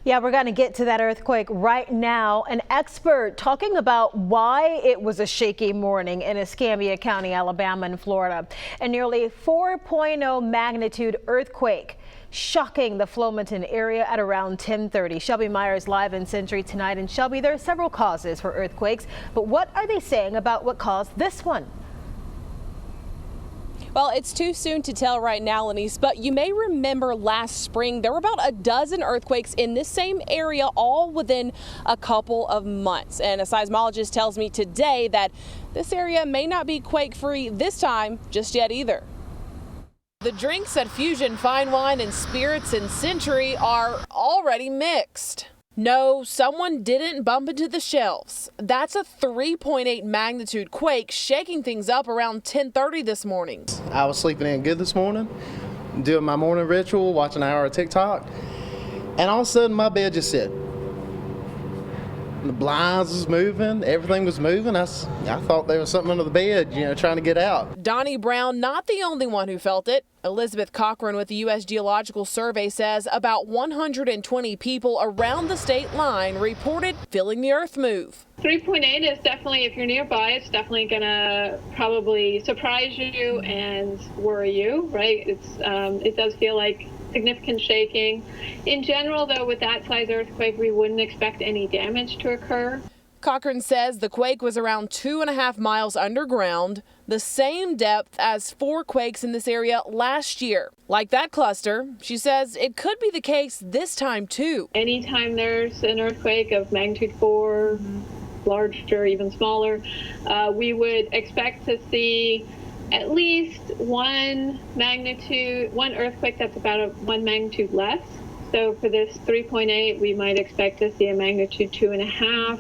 Yeah, we're going to get to that earthquake right now. An expert talking about why it was a shaky morning in Escambia County, Alabama and Florida. A nearly 4.0 magnitude earthquake shocking the Flomaton area at around 10:30. Shelby Myers live in Century tonight. And Shelby, there are several causes for earthquakes, but what are they saying about what caused this one? Well, it's too soon to tell right now, Lenise, but you may remember last spring there were about a dozen earthquakes in this same area, all within a couple of months. And a seismologist tells me today that this area may not be quake-free this time just yet either. The drinks at Fusion Fine Wine and Spirits in Century are already mixed. No, someone didn't bump into the shelves. That's a 3.8 magnitude quake shaking things up around 10:30 this morning. I was sleeping in good this morning, doing my morning ritual, watching an hour of TikTok, and all of a sudden my bed just said, the blinds was moving, everything was moving. I thought there was something under the bed, trying to get out. Donnie Brown, not the only one who felt it. Elizabeth Cochran with the U.S. Geological Survey says about 120 people around the state line reported feeling the earth move. 3.8 is definitely, if you're nearby, it's definitely going to probably surprise you and worry you, right? It does feel like significant shaking. In general, though, with that size earthquake, we wouldn't expect any damage to occur. Cochran says the quake was around 2.5 miles underground, the same depth as 4 quakes in this area last year. Like that cluster, she says it could be the case this time, too. Anytime there's an earthquake of magnitude 4, larger, even smaller, we would expect to see at least one earthquake that's about 1 magnitude less. So for this 3.8, we might expect to see a magnitude 2.5,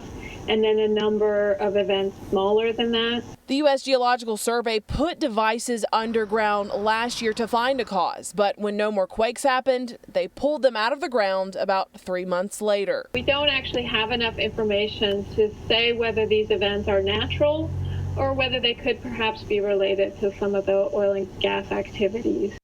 and then a number of events smaller than that. The U.S. Geological Survey put devices underground last year to find a cause, but when no more quakes happened, they pulled them out of the ground about 3 months later. We don't actually have enough information to say whether these events are natural or whether they could perhaps be related to some of the oil and gas activities.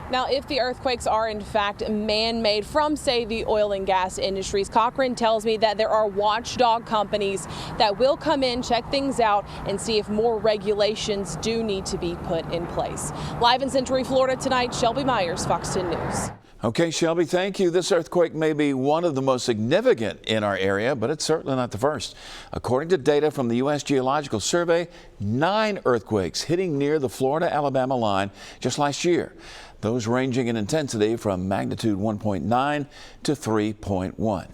Now, if the earthquakes are in fact man-made from, say, the oil and gas industries, Cochran tells me that there are watchdog companies that will come in, check things out, and see if more regulations do need to be put in place. Live in Century, Florida tonight, Shelby Myers, Fox 10 News. Okay, Shelby, thank you. This earthquake may be one of the most significant in our area, but it's certainly not the first. According to data from the U.S. Geological Survey, 9 earthquakes hitting near the Florida-Alabama line just last year. Those ranging in intensity from magnitude 1.9 to 3.1.